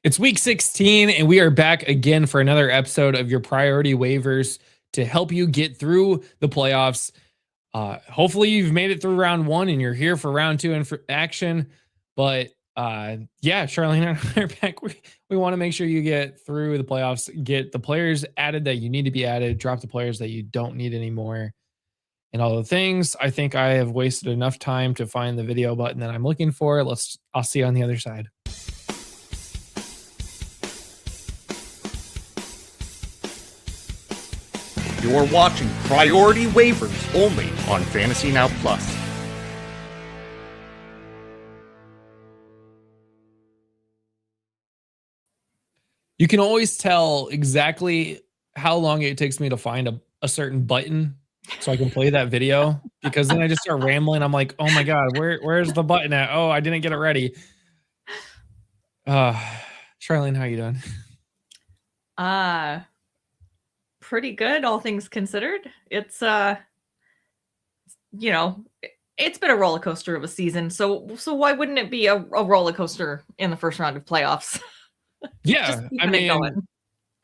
It's week 16, and we are back again for another episode of your priority waivers to help you get through the playoffs. Hopefully, you've made it through round one and you're here for round two and for action. But yeah, Charlene and I are back. We want to make sure you get through the playoffs, get the players added that you need to be added, drop the players that you don't need anymore, and all the things. I think I have wasted enough time to find the video button that I'm looking for. I'll see you on the other side. You're watching Priority Waivers only on Fantasy Now Plus. You can always tell exactly how long it takes me to find a certain button so I can play that video, because then I just start rambling. I'm like, oh my God, where's the button at? Oh, I didn't get it ready. Charlene, how you doing? Pretty good, all things considered. It's it's been a roller coaster of a season, so why wouldn't it be a roller coaster in the first round of playoffs? Yeah, I mean,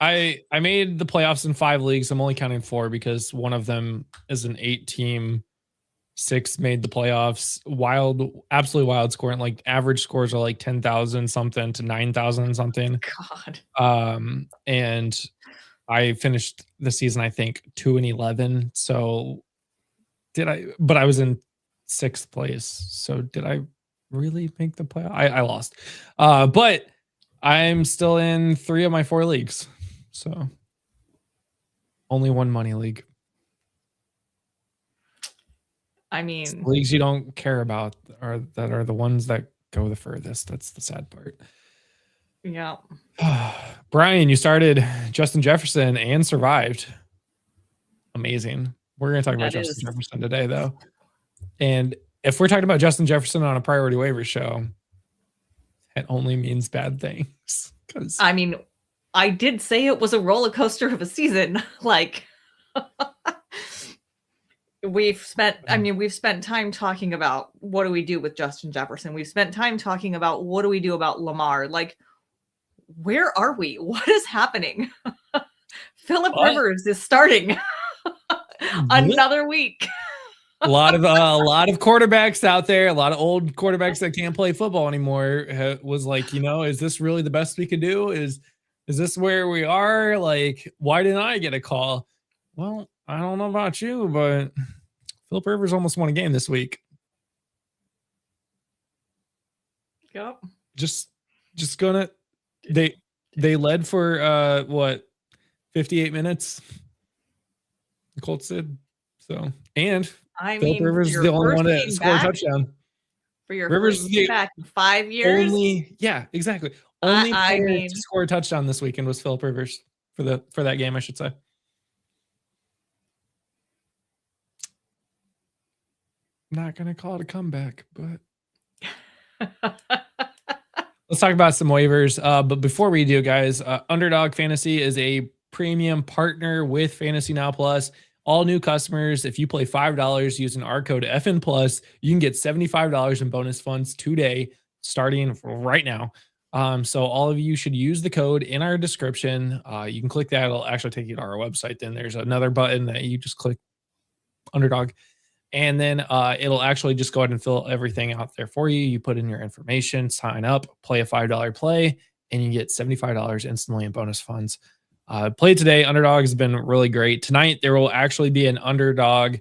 I made the playoffs in 5 leagues. I'm only counting 4 because one of them is an 8-team. 6 made the playoffs. Absolutely wild scoring. Like average scores are like 10,000 something to 9,000 something. God. And I finished the season, I think, 2-11. So but I was in 6th place. So did I really make the playoff? I lost. But I'm still in 3 of my 4 leagues. So only 1 money league. I mean, leagues you don't care about are the ones that go the furthest. That's the sad part. Yeah. Brian, you started Justin Jefferson and survived. Amazing. We're going to talk about Justin Jefferson today, though. And if we're talking about Justin Jefferson on a priority waiver show, it only means bad things. I mean, I did say it was a roller coaster of a season. Like, we've spent time talking about what do we do with Justin Jefferson. We've spent time talking about what do we do about Lamar. Like, where are we? What is happening? Phillip Rivers is starting another week. a lot of quarterbacks out there, a lot of old quarterbacks that can't play football anymore was like, is this really the best we could do? Is this where we are? Like, why didn't I get a call? Well, I don't know about you, but Phillip Rivers almost won a game this week. Yep. Just gonna they led for 58 minutes. The Colts did. So, and Phillip Rivers is the only one to score a touchdown. For your Rivers first back in 5 years. Yeah, exactly. Only player to score a touchdown this weekend was Phillip Rivers for that game, I should say. Not gonna call it a comeback, but let's talk about some waivers. But before we do, guys, Underdog Fantasy is a premium partner with Fantasy Now Plus. All new customers, if you play $5 using our code FN Plus, you can get $75 in bonus funds today, starting right now. So all of you should use the code in our description. You can click that; it'll actually take you to our website. Then there's another button that you just click, Underdog. And then it'll actually just go ahead and fill everything out there for you. You put in your information, sign up, play a $5 play, and you get $75 instantly in bonus funds. Play today. Underdog has been really great. Tonight, there will actually be an Underdog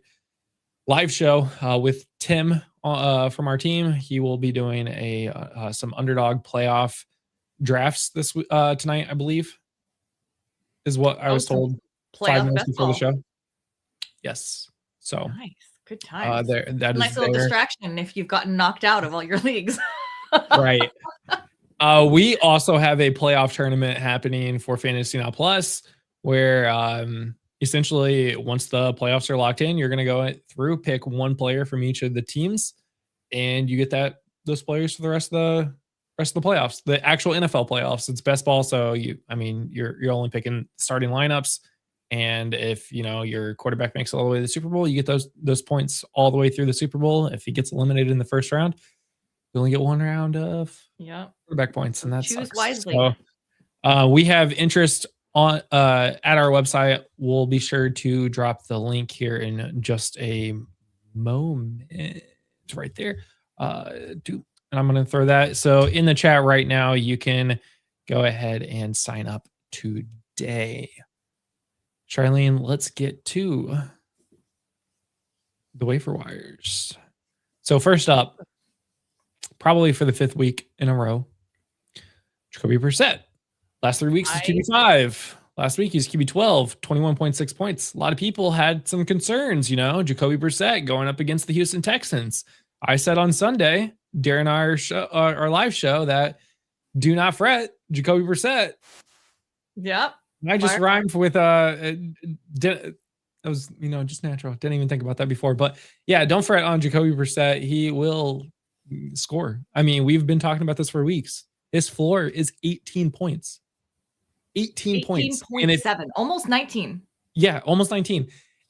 live show with Tim from our team. He will be doing some Underdog playoff drafts this tonight, I believe, is what I was told 5 minutes before the show. Yes. So nice. Good time. That nice little distraction if you've gotten knocked out of all your leagues. Right. We also have a playoff tournament happening for Fantasy Now Plus, where essentially once the playoffs are locked in, you're going to go through, pick one player from each of the teams, and you get those players for the rest of the playoffs, the actual NFL playoffs. It's best ball, so you're only picking starting lineups. And if your quarterback makes it all the way to the Super Bowl, you get those points all the way through the Super Bowl. If he gets eliminated in the first round, you only get one round of quarterback points, and that's choose wisely. So We have interest on at our website. We'll be sure to drop the link here in just a moment. It's right there. And I'm going to throw that. So in the chat right now, you can go ahead and sign up today. Charlene, let's get to the waiver wires. So first up, probably for the 5th week in a row, Jacoby Brissett. Last 3 weeks, he's QB5. Last week, he's QB12, 21.6 points. A lot of people had some concerns, Jacoby Brissett going up against the Houston Texans. I said on Sunday during our live show that do not fret, Jacoby Brissett. Yep. I just rhymed with that was just natural. Didn't even think about that before, but yeah, don't fret on Jacoby Brissett. He will score. I mean, we've been talking about this for weeks. His floor is 18 points. 18 points. 18.7, almost 19. Yeah, almost 19.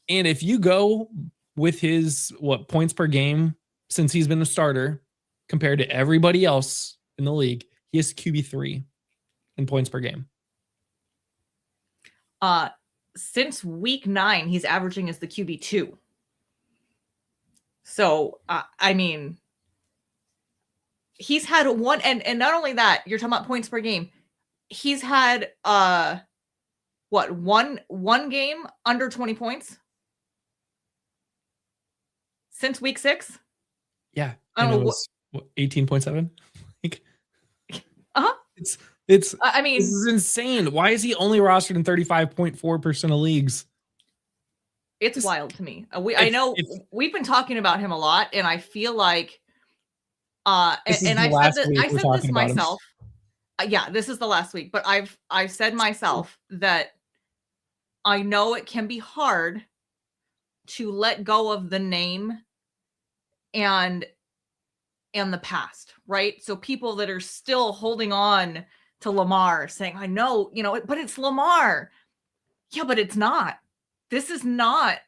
And if you go with his points per game since he's been a starter compared to everybody else in the league, he is QB3 in points per game. Since week 9, he's averaging as the QB2. So, I mean, he's had one, and not only that, you're talking about points per game. He's had one game under 20 points since week 6. Yeah, I don't know, 18.7. It's I mean, this is insane. Why is he only rostered in 35.4% of leagues? It's wild to me. I know we've been talking about him a lot, and I feel like and I said this myself. Yeah, this is the last week, but I've said myself that I know it can be hard to let go of the name and the past, right? So people that are still holding on to Lamar saying, I know, but it's Lamar. Yeah, but it's not. This is not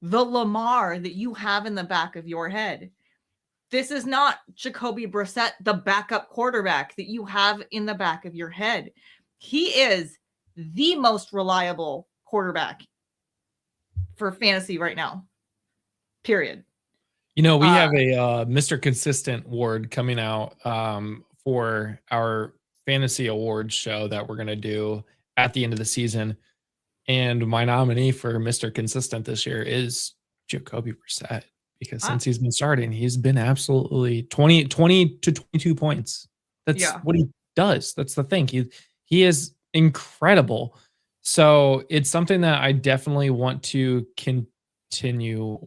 the Lamar that you have in the back of your head. This is not Jacoby Brissett, the backup quarterback that you have in the back of your head. He is the most reliable quarterback for fantasy right now. Period. We have a Mr. Consistent award coming out for our fantasy awards show that we're going to do at the end of the season. And my nominee for Mr. Consistent this year is Jacoby Brissett, because since he's been starting, he's been absolutely 20 to 22 points. That's what he does. That's the thing. He is incredible. So it's something that I definitely want to continue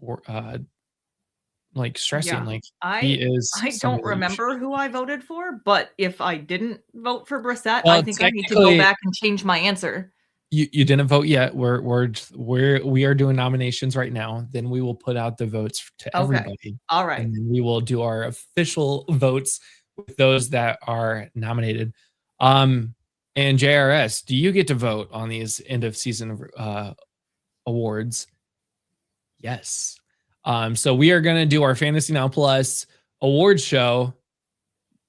stressing. Yeah. He is. I don't remember who I voted for, but if I didn't vote for Brissett, I think I need to go back and change my answer. You didn't vote yet. We are doing nominations right now. Then we will put out the votes to everybody. All right. And then we will do our official votes with those that are nominated. And JRS, do you get to vote on these end of season awards? Yes. So we are going to do our Fantasy Now Plus awards show,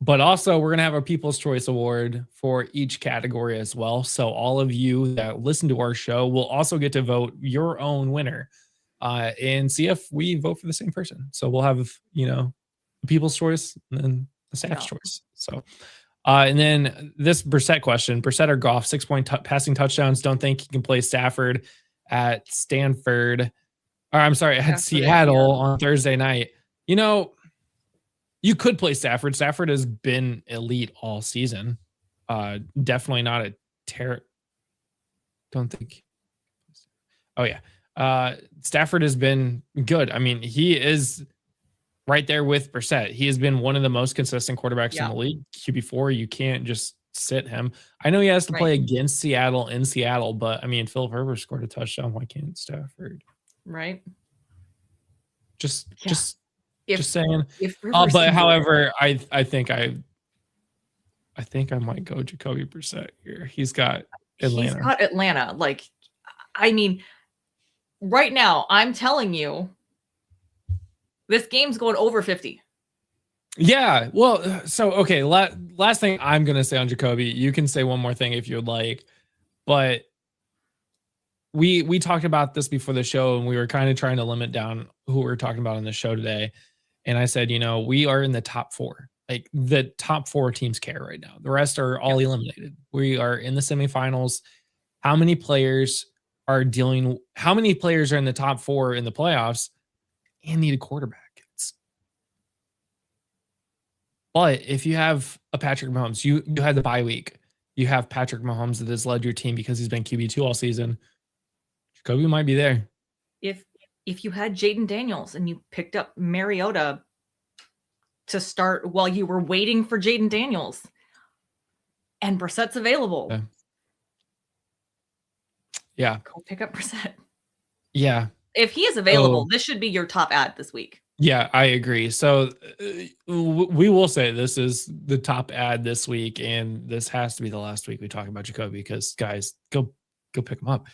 but also we're going to have a People's Choice Award for each category as well. So all of you that listen to our show will also get to vote your own winner and see if we vote for the same person. So we'll have, the People's Choice and then the staff's choice. So, and then this Brissett question, Brissett or Goff, 6-point passing touchdowns. Don't think he can play Stafford at Stanford. Or I'm sorry, at Seattle on Thursday night. You could play Stafford. Stafford has been elite all season. Definitely not a don't think. Oh yeah. Stafford has been good. I mean, he is right there with Brissett. He has been one of the most consistent quarterbacks in the league. QB4, you can't just sit him. I know he has to play against Seattle in Seattle, but I mean, Philip Rivers scored a touchdown. Why can't Stafford? Right. Just saying. But however, I think I might go Jacoby Brissett here. He's got Atlanta. I mean, right now, I'm telling you, this game's going over 50. Yeah. Well, so okay. Last thing I'm gonna say on Jacoby. You can say one more thing if you'd like, but we talked about this before the show, and we were kind of trying to limit down who we're talking about on the show today. And I said, we are in the top four. Like the top four teams care right now. The rest are all eliminated. We are in the semifinals. How many players are how many players are in the top four in the playoffs and need a quarterback? But if you have a Patrick Mahomes, you had the bye week. You have Patrick Mahomes that has led your team because he's been QB2 all season. Jacoby might be there. If you had Jaden Daniels and you picked up Mariota to start while you were waiting for Jaden Daniels and Brissett's available. Yeah. Go pick up Brissett. Yeah. If he is available, this should be your top ad this week. Yeah, I agree. So we will say this is the top ad this week, and this has to be the last week we talk about Jacoby because guys, go pick him up.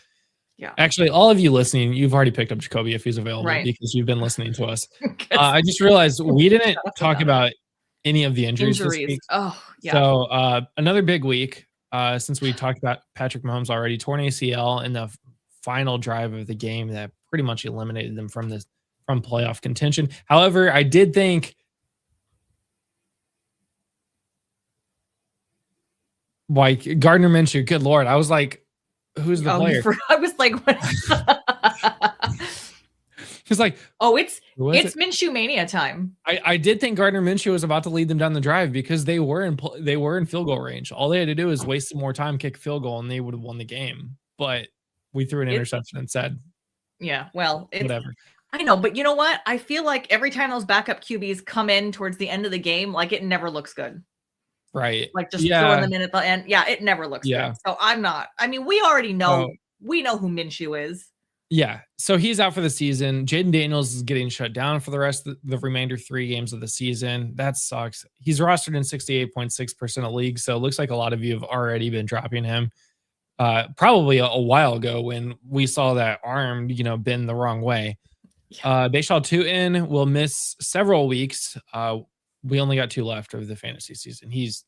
Yeah. Actually, all of you listening, you've already picked up Jacoby if he's available because you've been listening to us. I just realized we didn't talk about any of the injuries this week. Oh, yeah. So another big week since we talked about Patrick Mahomes already, torn ACL in the final drive of the game that pretty much eliminated them from playoff contention. However, I did think like Gardner Minshew, good Lord. I was like, who's the player? I was like, what? He's like, oh, it's Minshew mania time. I did think Gardner Minshew was about to lead them down the drive because they were in field goal range. All they had to do is waste some more time, kick a field goal, and they would have won the game. But we threw an interception and said, yeah, well, whatever. I know, but you know what? I feel like every time those backup QBs come in towards the end of the game, like it never looks good. Right. Like just throwing them in at the end. Yeah, it never looks good. So we already know, we know who Minshew is. Yeah. So he's out for the season. Jaden Daniels is getting shut down for the rest of the remainder 3 games of the season. That sucks. He's rostered in 68.6% of leagues. So it looks like a lot of you have already been dropping him. Probably a while ago when we saw that arm, bend the wrong way. Baishal Tutin will miss several weeks. We only got 2 left of the fantasy season. He's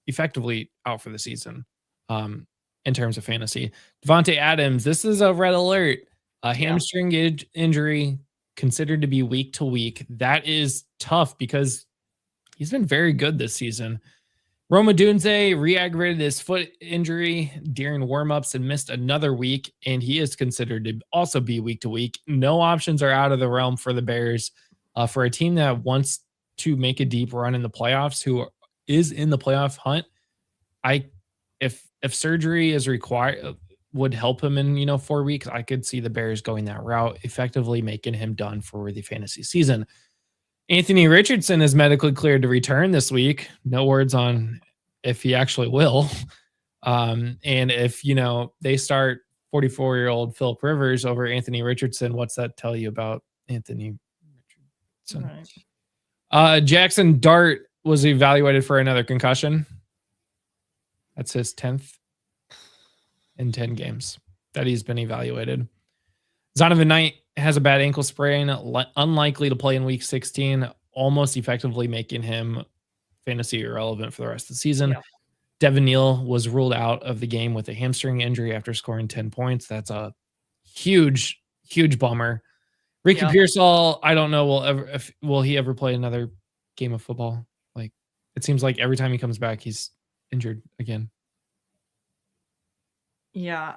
effectively out for the season in terms of fantasy. Devontae Adams, this is a red alert. A hamstring injury considered to be week to week. That is tough because he's been very good this season. Roma Dunze re-aggravated his foot injury during warmups and missed another week, and he is considered to also be week to week. No options are out of the realm for the Bears. For a team that wants to make a deep run in the playoffs, who is in the playoff hunt, if surgery is required, would help him in 4 weeks. I could see the Bears going that route, effectively making him done for the fantasy season. Anthony Richardson is medically cleared to return this week. No words on if he actually will. And if, they start 44-year-old Philip Rivers over Anthony Richardson, what's that tell you about Anthony Richardson? Right. Jackson Dart was evaluated for another concussion. That's his 10th in 10 games that he's been evaluated. Zonovan Knight has a bad ankle sprain, unlikely to play in week 16, almost effectively making him fantasy irrelevant for the rest of the season. Yeah. Devin Neal was ruled out of the game with a hamstring injury after scoring 10 points. That's a huge, huge bummer. Ricky Pearsall, I don't know will he ever play another game of football? Like, it seems like every time he comes back, he's injured again. Yeah.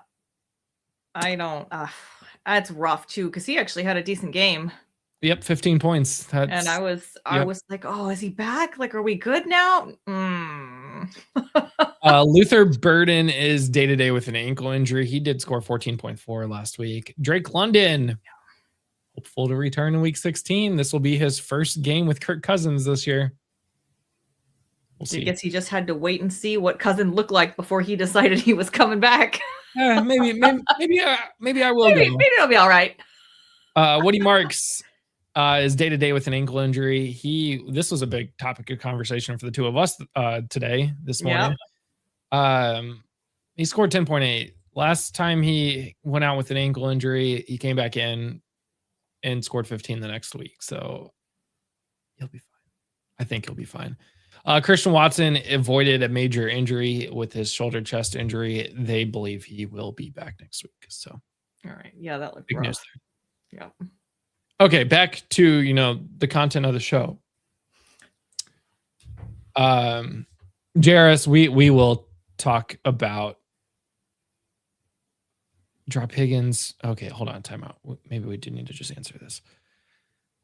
I don't that's rough too, because he actually had a decent game. Yep, 15 points. And I was like, oh, is he back? Like, are we good now? Luther Burden is day-to-day with an ankle injury. He did score 14.4 last week. Drake London, hopeful to return in week 16. This will be his first game with Kirk Cousins this year. We'll see. I guess he just had to wait and see what Cousins looked like before he decided he was coming back. Maybe I will. Maybe it'll be all right. Woody Marks is day-to-day with an ankle injury. This was a big topic of conversation for the two of us this morning. He scored 10.8. Last time he went out with an ankle injury, he came back in and scored 15 the next week. So he'll be fine. I think he'll be fine. Christian Watson avoided a major injury with his shoulder chest injury. They believe he will be back next week. So, all right. Yeah, that looked big rough. news Yeah. there. Okay, back to the content of the show. Jairus, we will talk about drop Higgins. Okay, hold on, timeout. Maybe we do need to just answer this.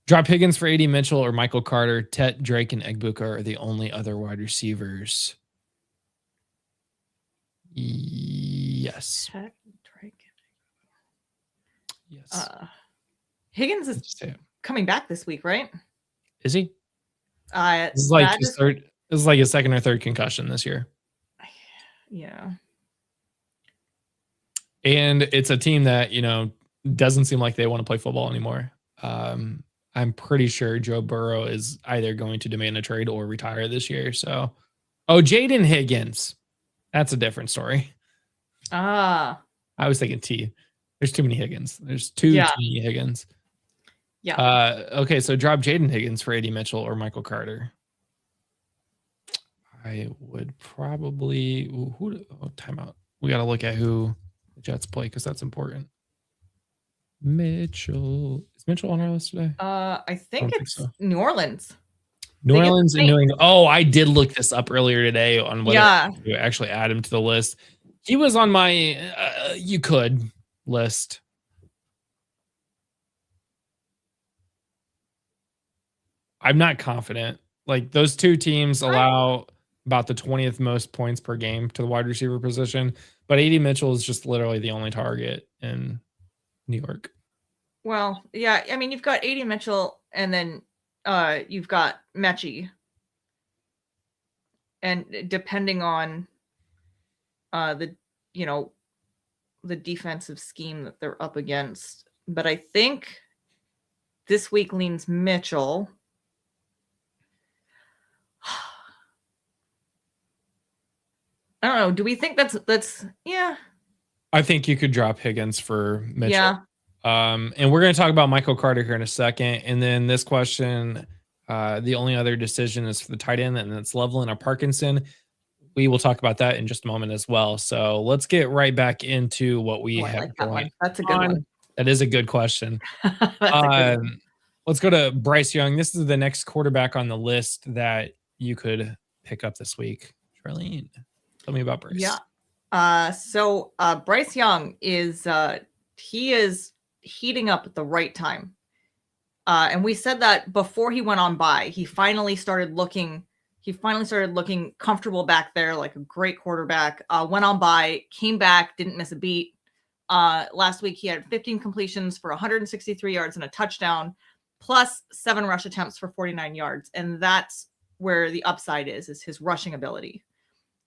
Drop Higgins for AD Mitchell or Michael Carter. Tet, Drake, and Egbuka are the only other wide receivers. Yes. Tet, Drake. Yes. Higgins is coming back this week, right? Is he? This is like his third. This is like his second or third concussion this year. Yeah. And it's a team that doesn't seem like they want to play football anymore. I'm pretty sure Joe Burrow is either going to demand a trade or retire this year. So, Jaden Higgins. That's a different story. I was thinking T. There's too many Higgins. There's too many Higgins. Yeah. Okay, so drop Jaden Higgins for AD Mitchell or Michael Carter. I would probably timeout. We got to look at who the Jets play because that's important. Mitchell. Is Mitchell on our list today? I think it's New Orleans. New Orleans and New England. Oh, I did look this up earlier today on whether to actually add him to the list. He was on my you could list. I'm not confident. Like those two teams allow about the 20th most points per game to the wide receiver position, but AD Mitchell is just literally the only target in New York. Well, yeah, I mean, you've got AD Mitchell and then you've got Mechie. And depending on the defensive scheme that they're up against, but I think this week leans Mitchell. I don't know. Do we think that's yeah? I think you could drop Higgins for Mitchell. Yeah. And we're going to talk about Michael Carter here in a second. And then this question, the only other decision is for the tight end, and it's Loveland or Parkinson. We will talk about that in just a moment as well. So let's get right back into what we have like going on. That's a good one. That is a good question. That's a good one. Let's go to Bryce Young. This is the next quarterback on the list that you could pick up this week. Charlene, tell me about Bryce. Yeah. So Bryce Young is he is heating up at the right time. And we said that before he went on bye. He finally started looking comfortable back there, like a great quarterback. Went on bye, came back, didn't miss a beat. Last week he had 15 completions for 163 yards and a touchdown, plus 7 rush attempts for 49 yards. And that's where the upside is his rushing ability.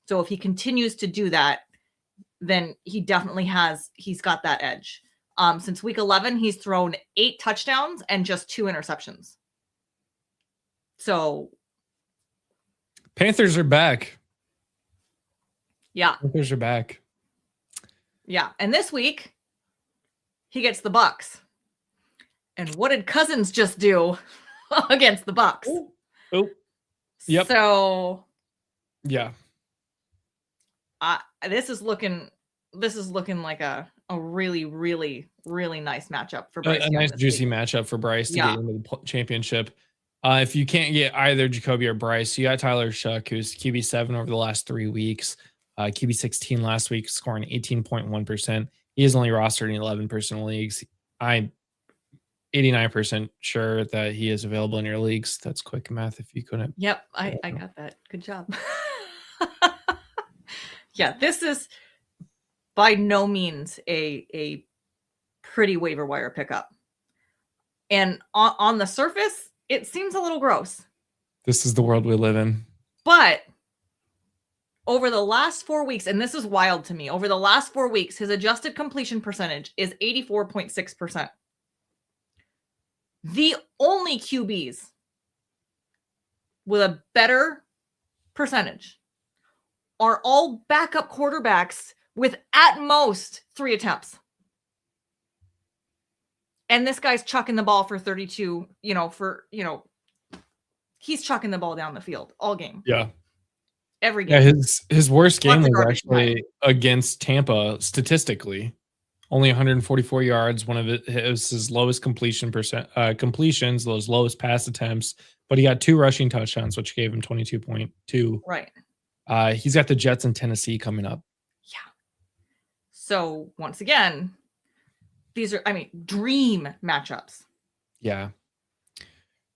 So if he continues to do that, then he's got that edge. Since week 11, he's thrown 8 touchdowns and just 2 interceptions. So Panthers are back. Yeah. Panthers are back. Yeah. And this week he gets the Bucks. And what did Cousins just do against the Bucks? Oh. Yep. So yeah. This is looking like a really, really, really nice matchup for Bryce. A nice juicy matchup for Bryce to get into the championship. If you can't get either Jacoby or Bryce, you got Tyler Shuck, who's QB7 over the last 3 weeks, QB16 last week, scoring 18.1%. He is only rostered in 11% leagues. I'm 89% sure that he is available in your leagues. That's quick math if you couldn't. Yep, I got that. Good job. Yeah, this is by no means a pretty waiver wire pickup. And on the surface, it seems a little gross. This is the world we live in. But over the last 4 weeks, and this is wild to me, over the last 4 weeks, his adjusted completion percentage is 84.6%. The only QBs with a better percentage are all backup quarterbacks with at most 3 attempts. And this guy's chucking the ball for 32, he's chucking the ball down the field all game. Yeah. Every Yeah, game. his worst game Lots of was garbage actually against Tampa statistically. Only 144 yards. One of it was his lowest completions, those lowest pass attempts, but he got 2 rushing touchdowns, which gave him 22.2. Right. He's got the Jets in Tennessee coming up. Yeah. So once again, these are, I mean, dream matchups. Yeah.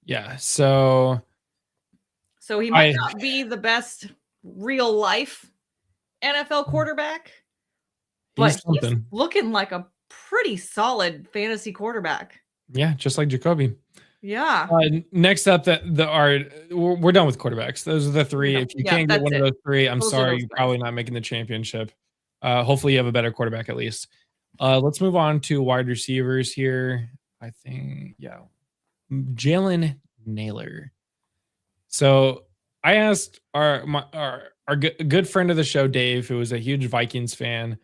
Yeah. So he might not be the best real life NFL quarterback, but he's looking like a pretty solid fantasy quarterback. Yeah, just like Jacoby. Yeah. Next up, we're done with quarterbacks. Those are the 3. If you can't get one of those 3, I'm sorry, you're probably not making the championship. Hopefully you have a better quarterback at least. Let's move on to wide receivers here. I think, Jalen Nailor. So I asked our good friend of the show, Dave, who was a huge Vikings fan,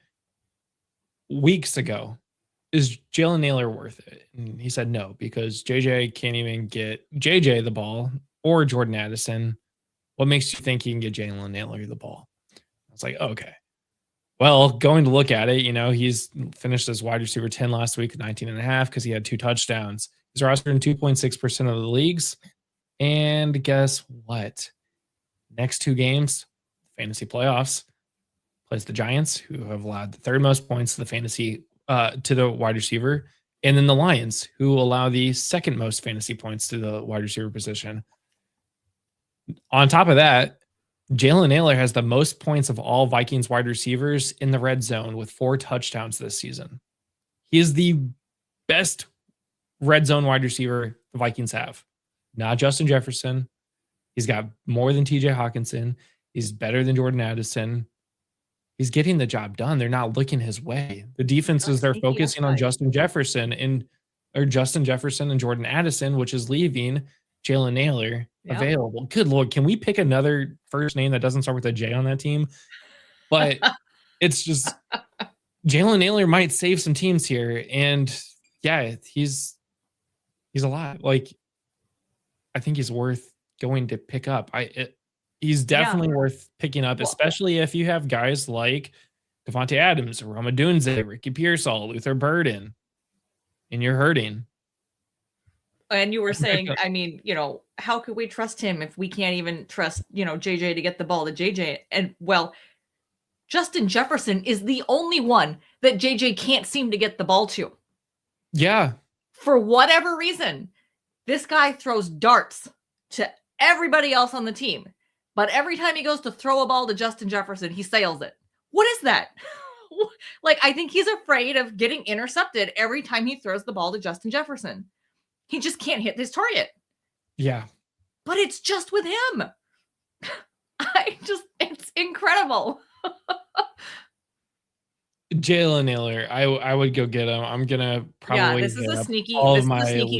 weeks ago, is Jalen Nailor worth it? And he said no, because JJ can't even get JJ the ball or Jordan Addison. What makes you think he can get Jalen Nailor the ball? I was like, okay. Well, going to look at it, he's finished as wide receiver 10 last week, 19.5, because he had 2 touchdowns. He's rostered in 2.6% of the leagues. And guess what? Next 2 games, fantasy playoffs, plays the Giants, who have allowed the 3rd most points to the fantasy to the wide receiver, and then the Lions, who allow the 2nd most fantasy points to the wide receiver position. On top of that, Jalen Nailor has the most points of all Vikings wide receivers in the red zone with 4 touchdowns this season. He is the best red zone wide receiver the Vikings have. Not Justin Jefferson. He's got more than TJ Hawkinson. He's better than Jordan Addison. He's getting the job done. They're not looking his way. The defenses, they're focusing on Justin Jefferson and Jordan Addison, which is leaving Jalen Nailor available. Good Lord. Can we pick another first name that doesn't start with a J on that team? But it's just Jalen Nailor might save some teams here. And yeah, he's a lot. Like, I think he's worth going to pick up. He's definitely worth picking up, especially if you have guys like Devontae Adams, Rome Odunze, Ricky Pearsall, Luther Burden, and you're hurting. And you were saying, I mean, how could we trust him if we can't even trust, JJ to get the ball to JJ? And well, Justin Jefferson is the only one that JJ can't seem to get the ball to. Yeah. For whatever reason, this guy throws darts to everybody else on the team. But every time he goes to throw a ball to Justin Jefferson, he sails it. What is that? Like, I think he's afraid of getting intercepted every time he throws the ball to Justin Jefferson. He just can't hit his target. Yeah. But it's just with him. It's incredible. Jalen Nailor, I would go get him. I'm going to probably this is a sneaky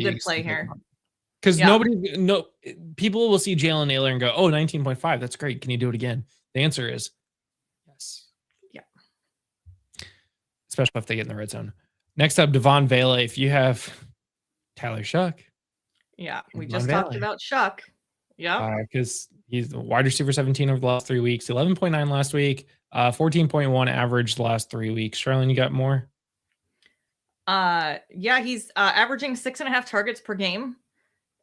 good play here. Because people will see Jalen Nailor and go, oh, 19.5. That's great. Can you do it again? The answer is yes. Yeah. Especially if they get in the red zone. Next up, Devon Vele. If you have Tyler Shuck. Yeah, we just talked about Shuck. Yeah. Because he's wide receiver 17 over the last 3 weeks, 11.9 last week, 14.1 average the last 3 weeks. Charlene, you got more? He's averaging 6.5 targets per game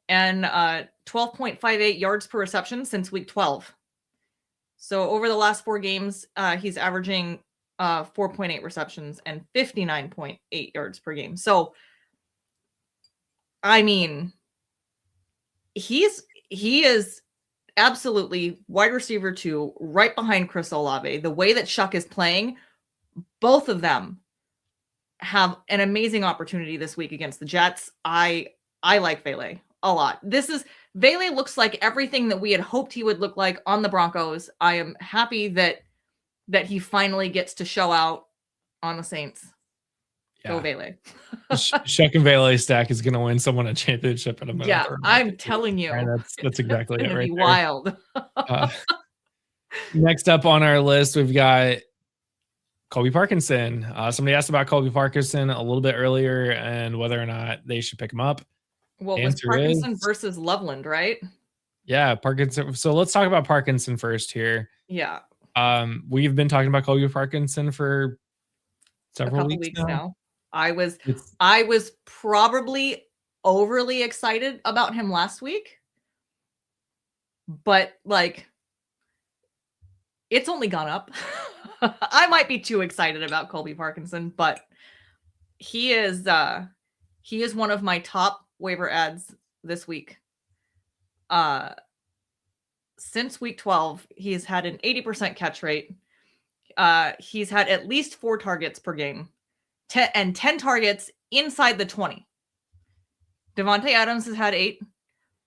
and 12.58 yards per reception since week 12. So over the last 4 games, he's averaging 4.8 receptions and 59.8 yards per game. So, I mean, he is absolutely wide receiver 2, right behind Chris Olave. The way that Shuck is playing, both of them have an amazing opportunity this week against the Jets. I like Vele a lot. Vele looks like everything that we had hoped he would look like on the Broncos. I am happy that he finally gets to show out on the Saints. Yeah. Go Vele. Shuck and Vele stack is going to win someone a championship in a minute. Yeah, I'm telling you. Right, that's exactly it right be wild. Next up on our list, we've got Colby Parkinson. Somebody asked about Colby Parkinson a little bit earlier and whether or not they should pick him up. Well, it was Parkinson versus Loveland, right? Yeah, Parkinson. So let's talk about Parkinson first here. Yeah, We've been talking about Kobe Parkinson for a several couple weeks weeks now. now. I was It's I was probably overly excited about him last week, but like it's only gone up. I might be too excited about Colby Parkinson, but he is one of my top waiver ads this week. Since week 12, he's had an 80% catch rate. He's had at least 4 targets per game, 10 targets inside the 20. Devontae Adams has had 8.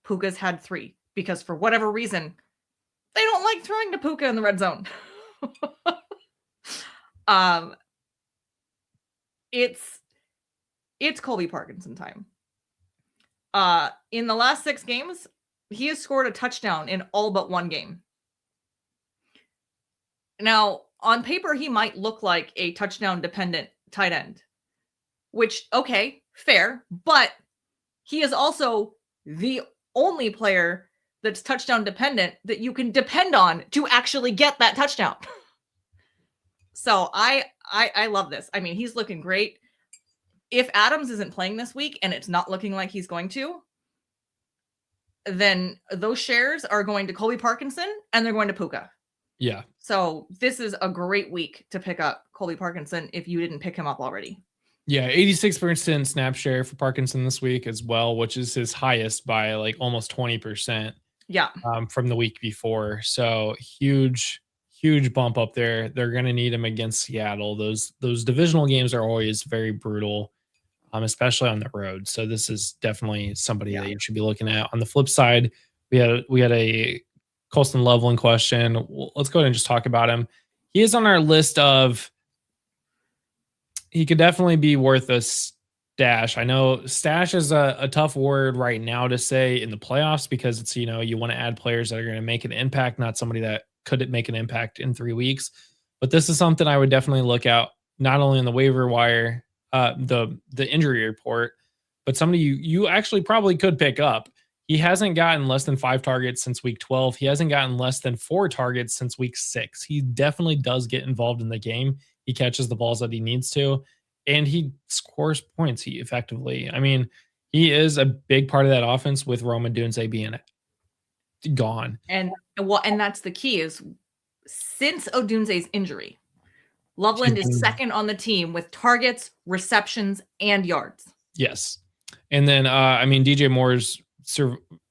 Puka's had 3 because for whatever reason, they don't like throwing to Puka in the red zone. It's Colby Parkinson time. In the last 6 games, he has scored a touchdown in all but 1 game. Now, on paper, he might look like a touchdown dependent tight end, which, okay, fair, but he is also the only player that's touchdown dependent that you can depend on to actually get that touchdown. So I love this. I mean, he's looking great. If Adams isn't playing this week and it's not looking like he's going to, then those shares are going to Colby Parkinson and they're going to Puka. yeah. So this is a great week to pick up Colby Parkinson if you didn't pick him up already. Yeah, 86% snap share for Parkinson this week as well, which is his highest by like almost 20%. Yeah. From the week before. So huge bump up there. They're going to need him against Seattle. Those divisional games are always very brutal, especially on the road. So this is definitely somebody that you should be looking at. On the flip side, we had a Colston Loveland question. Let's go ahead and just talk about him. He is on our list of, he could definitely be worth a stash. I know stash is a tough word right now to say in the playoffs because it's, you want to add players that are going to make an impact, not somebody that could make an impact in 3 weeks. But this is something I would definitely look out, not only in the waiver wire, the injury report, but somebody you actually probably could pick up. He hasn't gotten less than 5 targets since week 12. He hasn't gotten less than 4 targets since week 6. He definitely does get involved in the game. He catches the balls that he needs to, and he scores points effectively. I mean, he is a big part of that offense with Roman Dunze being gone. And that's the key is since Odunze's injury, Loveland is second on the team with targets, receptions, and yards. Yes. And then, DJ Moore's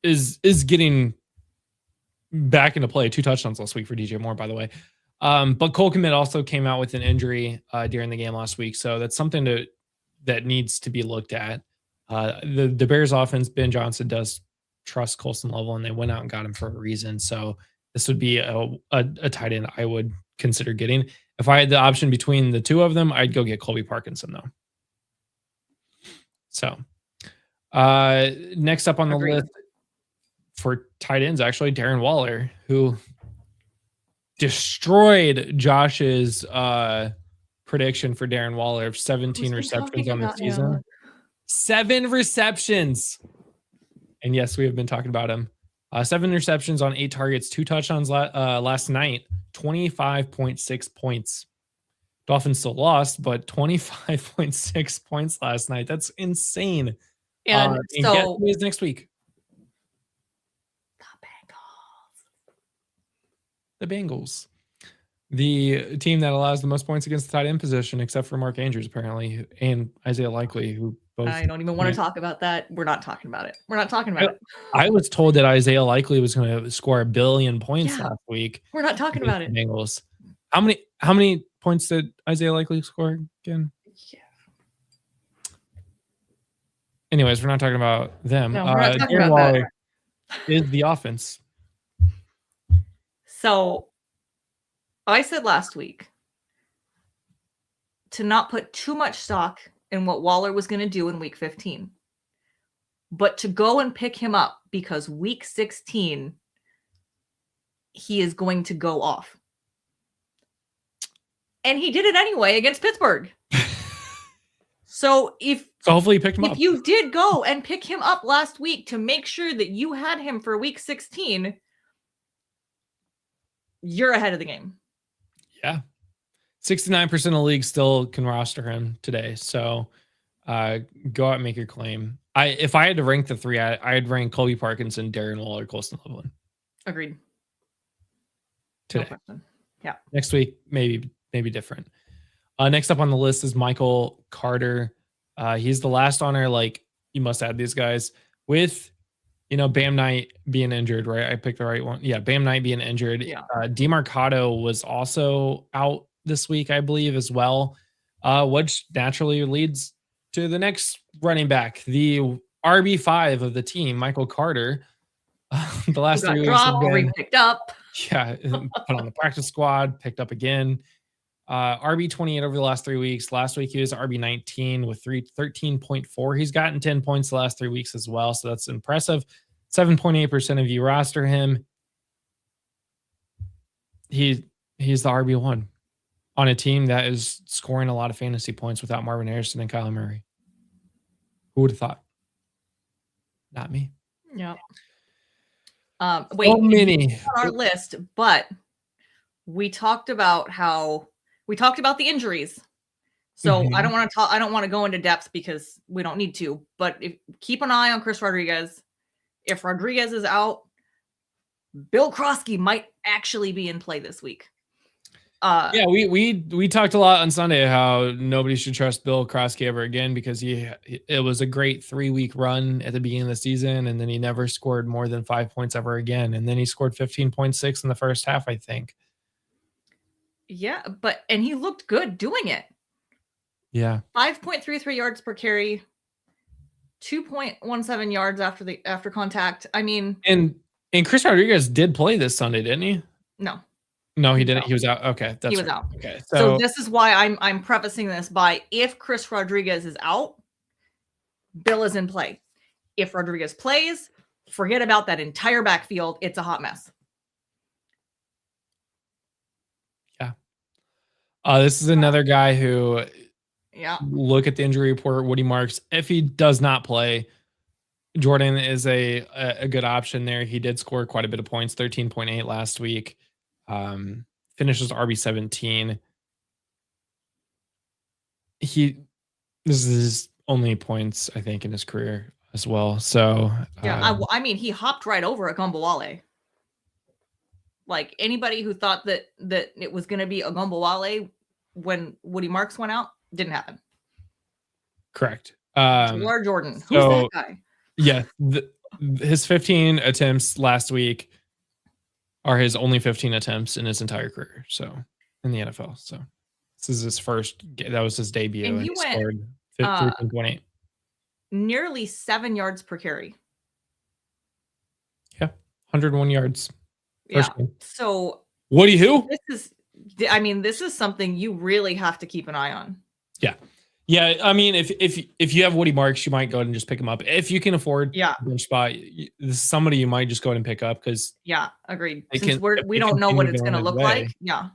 is getting back into play. 2 touchdowns last week for DJ Moore, by the way. But Cole Kmet also came out with an injury during the game last week. So that's something that needs to be looked at. The Bears offense, Ben Johnson does trust Colston Level, and they went out and got him for a reason. So this would be a tight end I would consider getting. If I had the option between the 2 of them, I'd go get Colby Parkinson, though. So next up on the list for tight ends, actually, Darren Waller, who destroyed Josh's prediction for Darren Waller of 17 receptions on the season. 7 receptions. And yes, we have been talking about him. 7 receptions on 8 targets, 2 touchdowns last night, 25.6 points. Dolphins still lost, but 25.6 points last night. That's insane. And so guess who is next week? The Bengals. The team that allows the most points against the tight end position, except for Mark Andrews, apparently, and Isaiah Likely, who both. I don't even want to talk about that. We're not talking about it. We're not talking about it. I was told that Isaiah Likely was going to score 1 billion points last week. We're not talking about it. Bengals. How many points did Isaiah Likely score again? Yeah. Anyways, we're not talking about them. No, we're not talking about Waller that. Is the offense. So I said last week to not put too much stock in what Waller was going to do in week 15, but to go and pick him up because week 16, he is going to go off. And he did it anyway against Pittsburgh. So hopefully you picked him up. If you did go and pick him up last week to make sure that you had him for week 16, you're ahead of the game. Yeah. 69% of leagues still can roster him today. So go out and make your claim. If I had to rank the three, I'd rank Colby Parkinson, Darren Waller, Colston Loveland. Agreed. Today. No question. Yeah. Next week, maybe different. Next up on the list is Michael Carter. He's the last on our, like, you must add these guys with, Bam Knight being injured, right? I picked the right one. Yeah, Bam Knight being injured. Yeah. DeMarcado was also out this week, I believe, as well, which naturally leads to the next running back, the RB5 of the team, Michael Carter. The last 3 weeks dropped, picked up. Yeah, put on the practice squad, picked up again. RB28 over the last 3 weeks. Last week he was RB19 with 13.4. He's gotten 10 points the last 3 weeks as well, so that's impressive. 7.8% of you roster him. He's the RB1 on a team that is scoring a lot of fantasy points without Marvin Harrison and Kyler Murray. Who would have thought? Not me. Yeah. Wait, so many on our list, but we talked about the injuries. So I don't want to go into depth because we don't need to, but keep an eye on Chris Rodriguez. If Rodriguez is out, Bill Krosky might actually be in play this week. Yeah, we talked a lot on Sunday how nobody should trust Bill Krosky ever again because it was a great 3-week run at the beginning of the season, and then he never scored more than 5 points ever again, and then he scored 15.6 in the first half, I think. Yeah, and he looked good doing it. Yeah, 5.33 yards per carry, 2.17 yards after contact. I mean, and Chris Rodriguez did play this Sunday, didn't he? No, he didn't. He was out. Okay, he was out. Okay, so this is why I'm prefacing this by if Chris Rodriguez is out, Bill is in play. If Rodriguez plays, forget about that entire backfield. It's a hot mess. Yeah. This is another guy who. Yeah. Look at the injury report. Woody Marks. If he does not play, Jordan is a good option there. He did score quite a bit of points, 13.8 last week. Finishes RB17. This is his only points, I think, in his career as well. So yeah, I mean, he hopped right over a Gumbawale. Like anybody who thought that it was going to be a Gumbawale when Woody Marks went out, didn't happen. Correct. Lord Jordan, who's that guy? Yeah, his 15 attempts last week are his only 15 attempts in his entire career. So in the NFL. So this is his first. That was his debut, and he went, scored 15.8. Nearly 7 yards per carry. Yeah, 101 yards. Yeah. So Woody, who? This is something you really have to keep an eye on. Yeah. Yeah, I mean, if you have Woody Marks, you might go ahead and just pick him up. If you can afford a bench spot, this is somebody you might just go ahead and pick up because agreed. Since we don't know what it's going to look like. Yeah.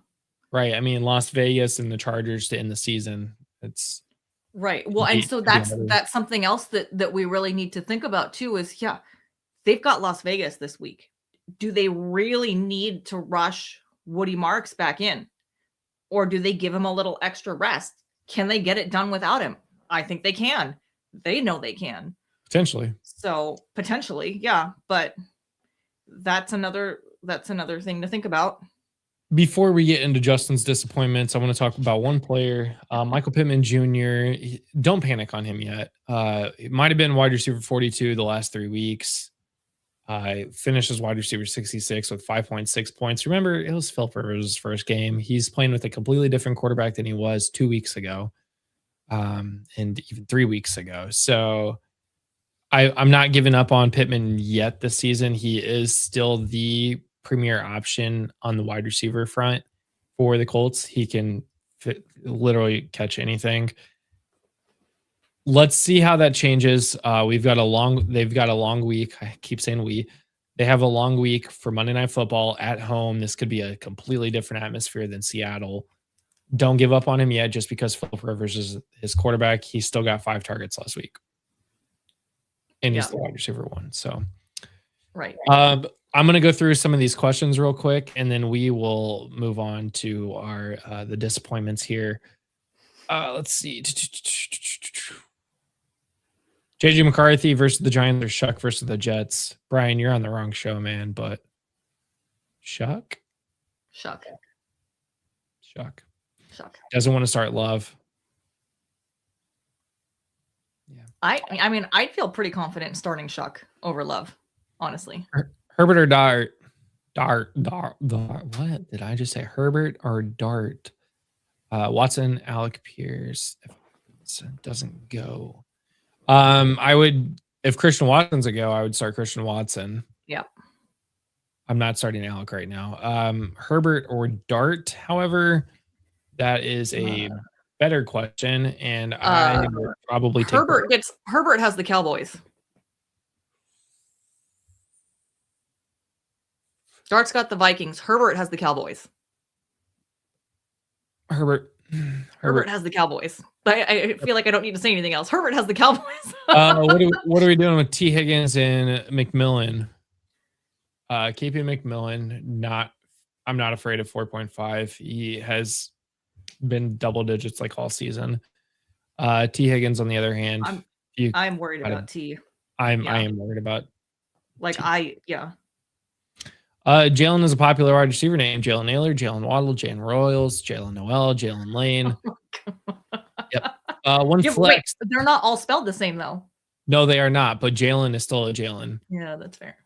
Right. I mean, Las Vegas and the Chargers to end the season. It's right. Well, and so that's something else that we really need to think about too is they've got Las Vegas this week. Do they really need to rush Woody Marks back in? Or do they give him a little extra rest? Can they get it done without him? I think they can. They know they can. Potentially. So potentially, yeah. But that's another thing to think about. Before we get into Justin's disappointments, I want to talk about one player, Michael Pittman Jr. Don't panic on him yet. It might have been wide receiver 42 the last 3 weeks. Finished as wide receiver 66 with 5.6 points. Remember, it was Phil Rivers' first game. He's playing with a completely different quarterback than he was 2 weeks ago, and even 3 weeks ago. So I'm not giving up on Pittman yet this season. He is still the premier option on the wide receiver front for the Colts. He can literally catch anything. Let's see how that changes. They've got a long week. I keep saying they have a long week for Monday Night Football at home. This could be a completely different atmosphere than Seattle. Don't give up on him yet just because Philip Rivers is his quarterback. He's still got 5 targets last week. And he's the wide receiver 1. So, right. I'm going to go through some of these questions real quick, and then we will move on to our the disappointments here. Let's see. JJ McCarthy versus the Giants or Shuck versus the Jets. Brian, you're on the wrong show, man, but Shuck? Shuck. Doesn't want to start Love. Yeah. I mean, I'd feel pretty confident starting Shuck over Love, honestly. Herbert or Dart? Dart. What did I just say? Herbert or Dart? Watson, Alec Pierce. If it doesn't go. I would, if Christian Watson's a go, I would start Christian Watson. Yep. I'm not starting Alec right now. Herbert or Dart, however, that is a better question, and I would probably take Herbert has the Cowboys. Dart's got the Vikings. Herbert has the Cowboys. Herbert has the Cowboys. I feel like I don't need to say anything else. Herbert has the Cowboys. What are we doing with T. Higgins and McMillan? KP McMillan, I'm not afraid of 4.5. He has been double digits like all season. T. Higgins, on the other hand, I'm worried about T. I am worried about Jalen is a popular wide receiver name. Jalen Naylor, Jalen Waddle, Jalen Royals, Jalen Noel, Jalen Lane. Yep. One flex. Wait, they're not all spelled the same though. No, they are not, but Jalen is still a Jalen. Yeah, that's fair.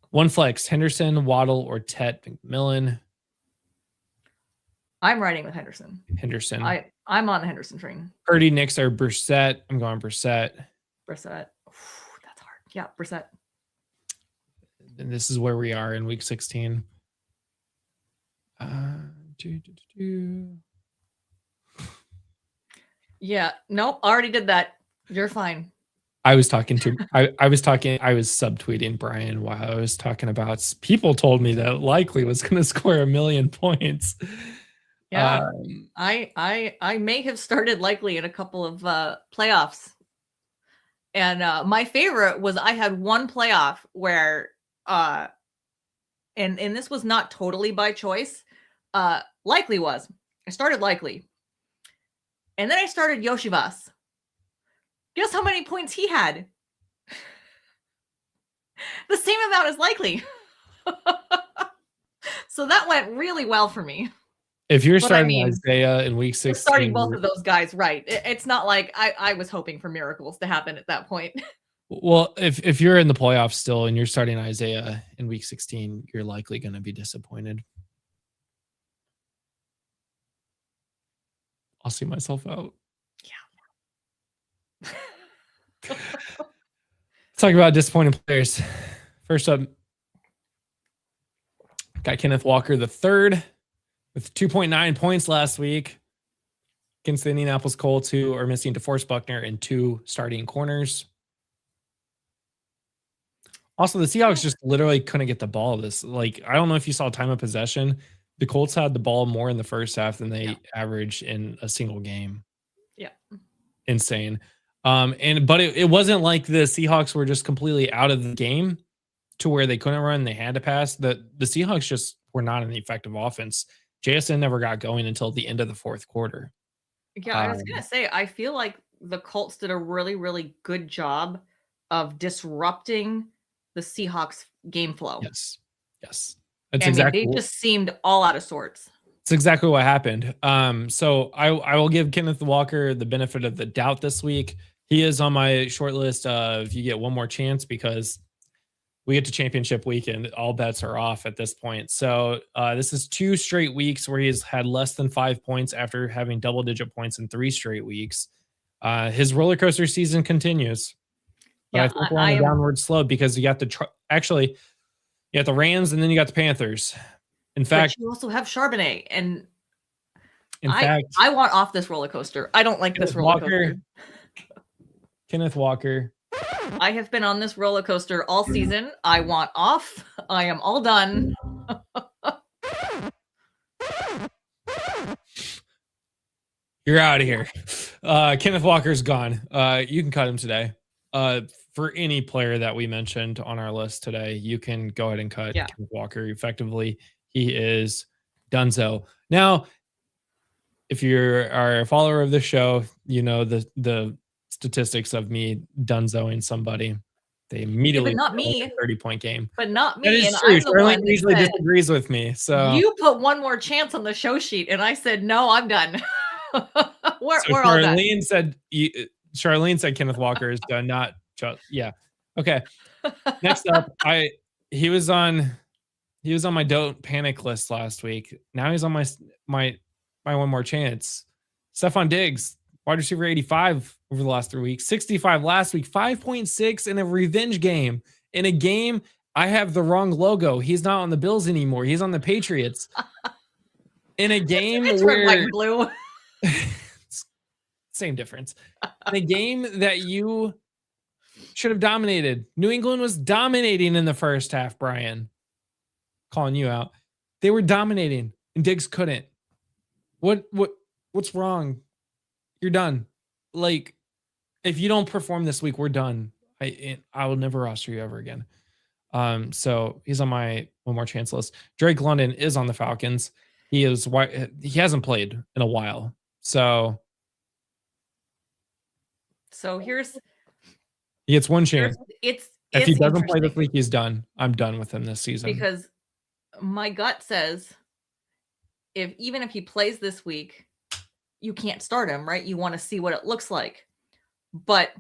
One flex, Henderson, Waddle, or Tet McMillan. I'm riding with Henderson. I'm on the Henderson train. Purdy, Nix, or Brissett. I'm going Brissett. That's hard. Yeah, Brissett. And this is where we are in week 16. Yeah, nope, already did that. You're fine. I was subtweeting Brian while I was talking about, people told me that Likely was going to score 1 million points. Yeah, I may have started Likely in a couple of playoffs. And my favorite was I had one playoff where and this was not totally by choice. Likely was. I started Likely. And then I started Yoshivas. Guess how many points he had? The same amount as Likely. So that went really well for me. If you're starting Isaiah in week 16, starting both of those guys, right? It's not like I was hoping for miracles to happen at that point. Well, if you're in the playoffs still and you're starting Isaiah in week 16, you're likely going to be disappointed. I'll see myself out. Yeah. Let's talk about disappointing players. First up, got Kenneth Walker the third with 2.9 points last week against the Indianapolis Colts, who are missing DeForest Buckner and 2 starting corners. Also, the Seahawks just literally couldn't get the ball. I don't know if you saw time of possession. The Colts had the ball more in the first half than they averaged in a single game. Yeah. Insane. But it wasn't like the Seahawks were just completely out of the game to where they couldn't run, they had to pass. The Seahawks just were not an effective offense. JSN never got going until the end of the fourth quarter. Yeah, I was going to say, I feel like the Colts did a really, really good job of disrupting the Seahawks game flow. Yes. They just seemed all out of sorts. It's exactly what happened. So I will give Kenneth Walker the benefit of the doubt this week. He is on my short list of you get one more chance because we get to championship week and all bets are off at this point. So this is 2 straight weeks where he's had less than 5 points after having double-digit points in 3 straight weeks. His roller coaster season continues. But I think we're on a downward slope because you got the you got the Rams and then you got the Panthers. In fact, you also have Charbonnet, and I want off this roller coaster. I don't like this roller coaster. Kenneth Walker. I have been on this roller coaster all season. I want off. I am all done. You're out of here. Kenneth Walker's gone. You can cut him today. For any player that we mentioned on our list today, you can go ahead and cut Kenneth Walker. Effectively, he is donezo. Now, if you are a follower of the show, you know the statistics of me donezoing somebody. They immediately but not me. Like a 30-point game. But not me. That is and true. I'm the Charlene one usually that said, disagrees with me. So you put one more chance on the show sheet, and I said, no, I'm done. we're all done. Charlene said Kenneth Walker is done. Not just Okay. Next up, he was on my don't panic list last week. Now he's on my one more chance. Stephon Diggs, wide receiver 85 over the last 3 weeks, 65 last week, 5.6 in a revenge game. In a game, I have the wrong logo. He's not on the Bills anymore. He's on the Patriots. In a game it's where red, white, and blue. Same difference. In a game that you should have dominated. New England was dominating in the first half, Brian. Calling you out. They were dominating and Diggs couldn't. What's wrong? You're done. Like, if you don't perform this week, we're done. I will never roster you ever again. So he's on my one more chance list. Drake London is on the Falcons. He hasn't played in a while. So he gets one chance. If he doesn't play this week, he's done. I'm done with him this season. Because my gut says even if he plays this week, you can't start him, right? You want to see what it looks like. But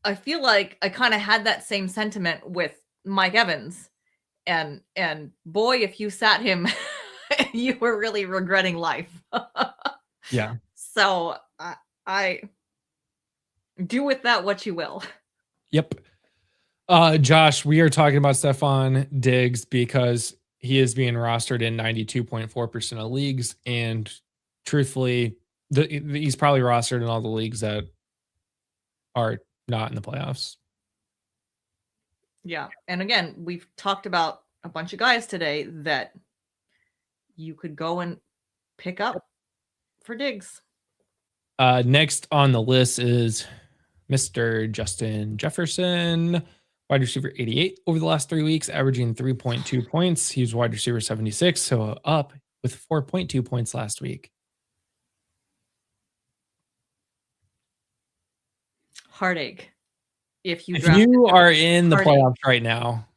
I feel like I kind of had that same sentiment with Mike Evans. And boy, if you sat him, you were really regretting life. Yeah. So I do with that what you will. Yep. Josh, we are talking about Stephon Diggs because he is being rostered in 92.4% of leagues. And truthfully, he's probably rostered in all the leagues that are not in the playoffs. Yeah. And again, we've talked about a bunch of guys today that you could go and pick up for Diggs. Next on the list is Mr. Justin Jefferson, wide receiver 88 over the last 3 weeks, averaging 3.2 points. He was wide receiver 76, so up with 4.2 points last week. Heartache. If you are in the playoffs right now,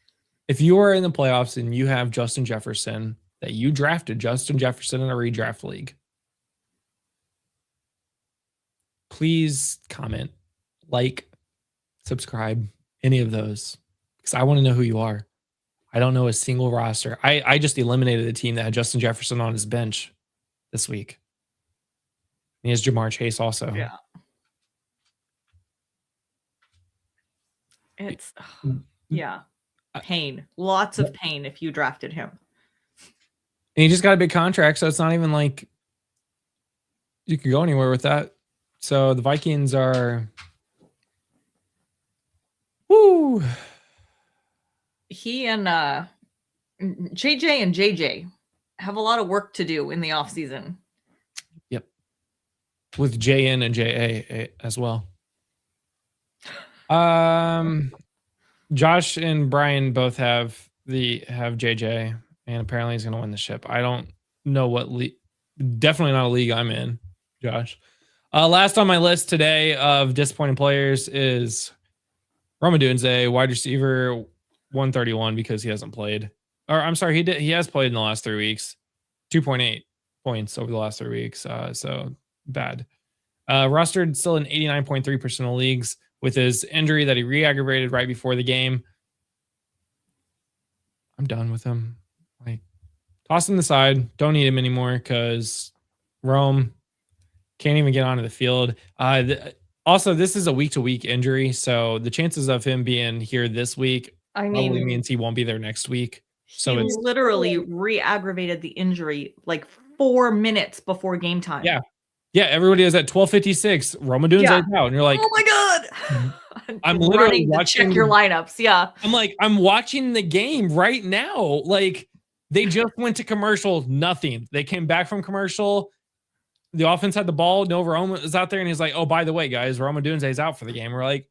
if you are in the playoffs and you have Justin Jefferson, that you drafted Justin Jefferson in a redraft league, please comment, like, subscribe, any of those, because I want to know who you are. I don't know a single roster. I just eliminated a team that had Justin Jefferson on his bench this week. He has Jamar Chase also. Yeah. It's pain. Lots of pain if you drafted him. And he just got a big contract, so it's not even like you could go anywhere with that. So the Vikings are he and JJ have a lot of work to do in the offseason. Yep. With JN and JA as well. Josh and Brian both have JJ, and apparently he's going to win the ship. I don't know what league. Definitely not a league I'm in, Josh. Last on my list today of disappointing players is Rome Odunze, wide receiver 131, because he hasn't played. Or I'm sorry, he has played in the last 3 weeks. 2.8 points over the last 3 weeks. So bad. Rostered still in 89.3% of leagues with his injury that he re-aggravated right before the game. I'm done with him. Like, toss him aside. Don't need him anymore because Rome can't even get onto the field. Also, this is a week-to-week injury, so the chances of him being here this week probably means he won't be there next week. So he it's literally re-aggravated the injury like 4 minutes before game time. Yeah, everybody is at 12:56. Rome Odunze is out, and you're like, oh my god! I'm literally watching. Check your lineups. Yeah, I'm watching the game right now. Like, they just went to commercial. Nothing. They came back from commercial. the offense had the ball. No, Rome was out there, and he's like, "Oh, by the way, guys, Roma Dunze's out for the game." We're like,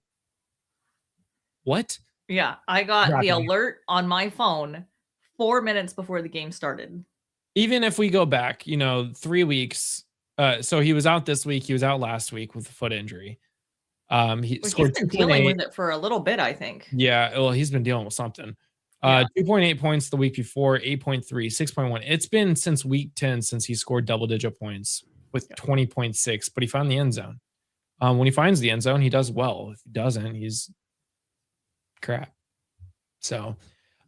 "What?" Yeah, I got the Exactly. alert on my phone 4 minutes before the game started. Even if we go back, 3 weeks. So he was out this week. He was out last week with a foot injury. He Well, he's scored been dealing 2.8. with it for a little bit, I think. Yeah, well, he's been dealing with something. Yeah. 2.8 points the week before, 8.3, 6.1. It's been since week 10 since he scored double-digit points with 20.6, but he found the end zone. When he finds the end zone, he does well. If he doesn't, he's crap. So,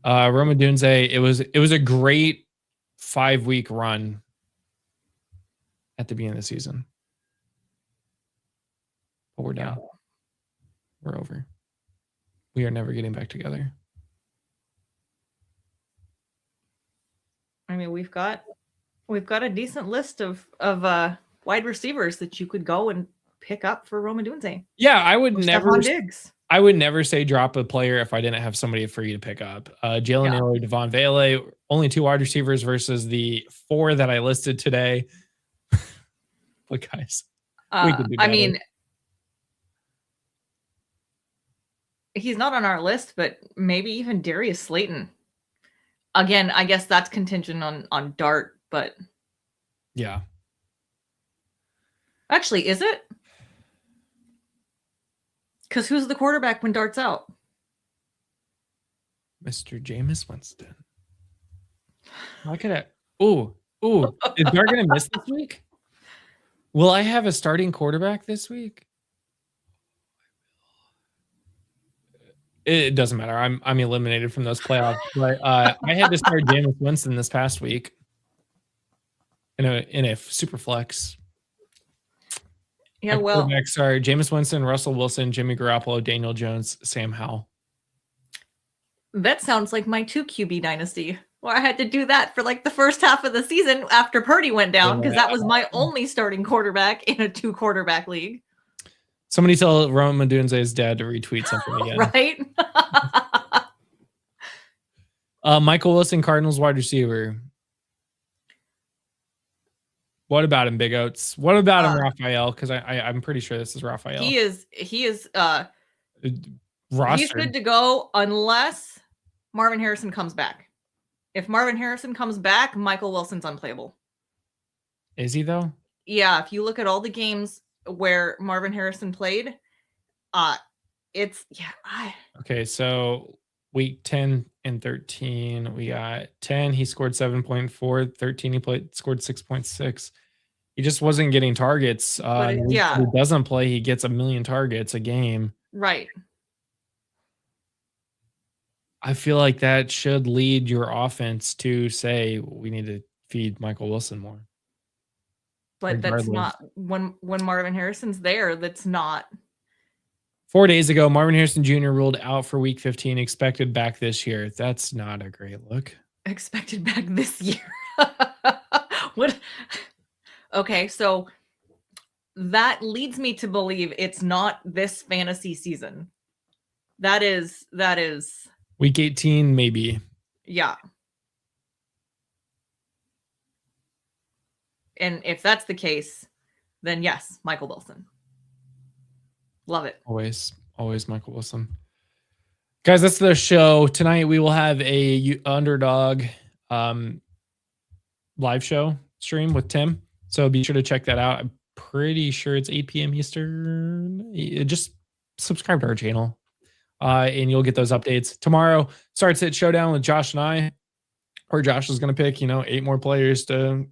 Roma Dunze, it was a great 5-week run at the beginning of the season. But we're done. We're over. We are never getting back together. I mean, we've got a decent list of wide receivers that you could go and pick up for Roma Dunze. Yeah, I would never. Stephon Diggs. I would never say drop a player if I didn't have somebody free to pick up. Jalen Naylor, Devon Vele, only 2 wide receivers versus the 4 that I listed today. But guys, we could do better. I mean, he's not on our list, but maybe even Darius Slayton. Again, I guess that's contingent on Dart, but yeah. Actually, is it? Because who's the quarterback when Dart's out? Mr. Jameis Winston. Look at it. Ooh. Is Dart going to miss this week? Will I have a starting quarterback this week? It doesn't matter. I'm eliminated from those playoffs. But I had to start Jameis Winston this past week in a super flex. Yeah, well, quarterbacks are Jameis Winston, Russell Wilson, Jimmy Garoppolo, Daniel Jones, Sam Howell. That sounds like my 2 QB dynasty. Well, I had to do that for like the first half of the season after Purdy went down because that was my only starting quarterback in a 2 quarterback league. Somebody tell Roma Dunze's dad to retweet something again. Right? Michael Wilson, Cardinals wide receiver. What about him, Big Oats? What about him, Raphael? Because I'm pretty sure this is Raphael. He is rostered. He's good to go unless Marvin Harrison comes back. If Marvin Harrison comes back, Michael Wilson's unplayable. Is he though? Yeah, if you look at all the games where Marvin Harrison played, Okay, so week 10 and 13, we got 10. He scored 7.4. 13, he scored 6.6. He just wasn't getting targets. He doesn't play. He gets 1 million targets a game. Right. I feel like that should lead your offense to say we need to feed Michael Wilson more. But regardless. That's not when Marvin Harrison's there. That's not. 4 days ago, Marvin Harrison Jr. ruled out for week 15, expected back this year. That's not a great look. Expected back this year. What? Okay, so that leads me to believe it's not this fantasy season. That is week 18, maybe. Yeah. And if that's the case, then yes, Michael Wilson. Love it. Always Michael Wilson. Guys, that's the show. Tonight we will have a Underdog live show stream with Tim. So be sure to check that out. I'm pretty sure it's 8 p.m. Eastern. Just subscribe to our channel. And you'll get those updates. Tomorrow starts at Showdown with Josh and I, where Josh is going to pick, 8 more players to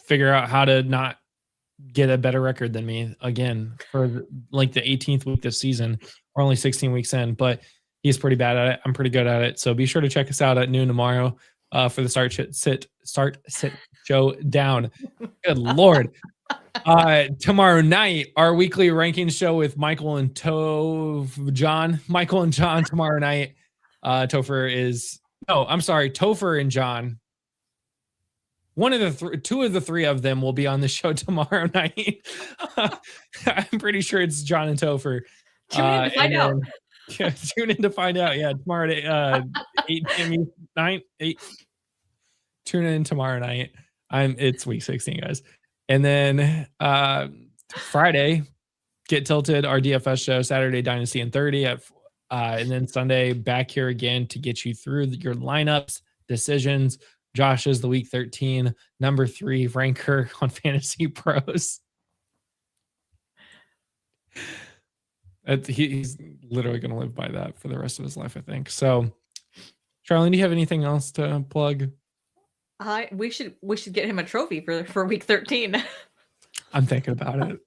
figure out how to not get a better record than me again for like the 18th week this season. We're only 16 weeks in, but he's pretty bad at it. I'm pretty good at it. So be sure to check us out at noon tomorrow for the start sit Showdown. Good Lord. Tomorrow night, our weekly ranking show with Michael and John tomorrow night. Topher and John. Two of the three of them will be on the show tomorrow night. I'm pretty sure it's John and Topher. Tune in to find out. Yeah, tune in to find out. Yeah, tomorrow at 8 p.m. 8. Tune in tomorrow night. It's week 16, guys. And then Friday, Get Tilted, our DFS show, Saturday Dynasty and 30 and then Sunday back here again to get you through your lineups, decisions. Josh is the week 13, number 3 ranker on Fantasy Pros. He's literally going to live by that for the rest of his life, I think. So, Charlene, do you have anything else to plug? We should get him a trophy for week 13. I'm thinking about it.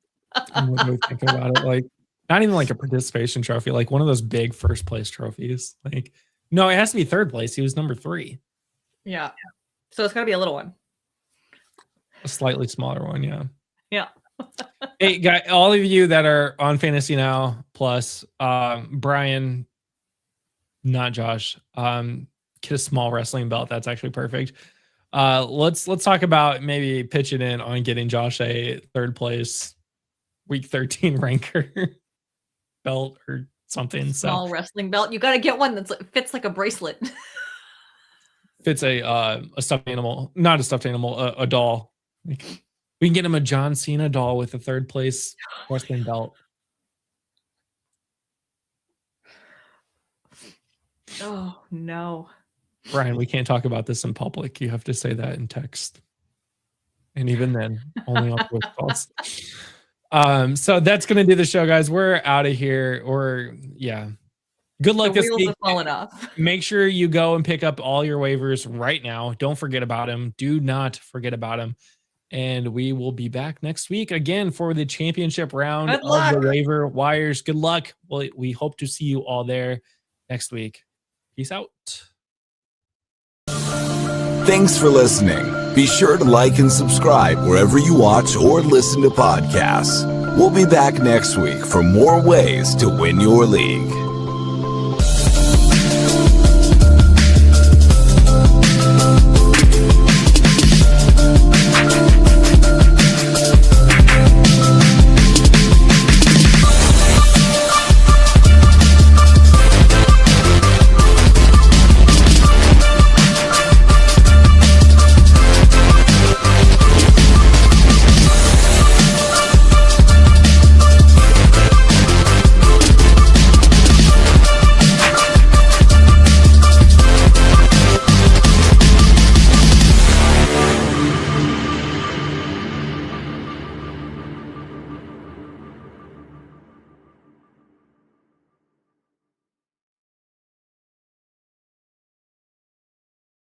I'm literally thinking about it. Like, not even like a participation trophy, like one of those big first place trophies. Like, no, it has to be third place. He was number 3. Yeah. So it's got to be a little one. A slightly smaller one, yeah. Yeah. Hey, guys, all of you that are on Fantasy Now Plus, Brian, not Josh, get a small wrestling belt. That's actually perfect. Let's talk about maybe pitching in on getting Josh a third place week 13 ranker belt or something. Small wrestling belt. You got to get one that fits like a bracelet. Fits a stuffed animal, not a stuffed animal, a doll. Like, we can get him a John Cena doll with a third place wrestling belt. Oh no, Brian, we can't talk about this in public. You have to say that in text, and even then, only on voice calls. So that's gonna do the show, guys. We're out of here. Good luck this week. Make sure you go and pick up all your waivers right now. Don't forget about them. Do not forget about them. And we will be back next week again for the championship round of the waiver wires. Good luck. Well, we hope to see you all there next week. Peace out. Thanks for listening. Be sure to like and subscribe wherever you watch or listen to podcasts. We'll be back next week for more ways to win your league.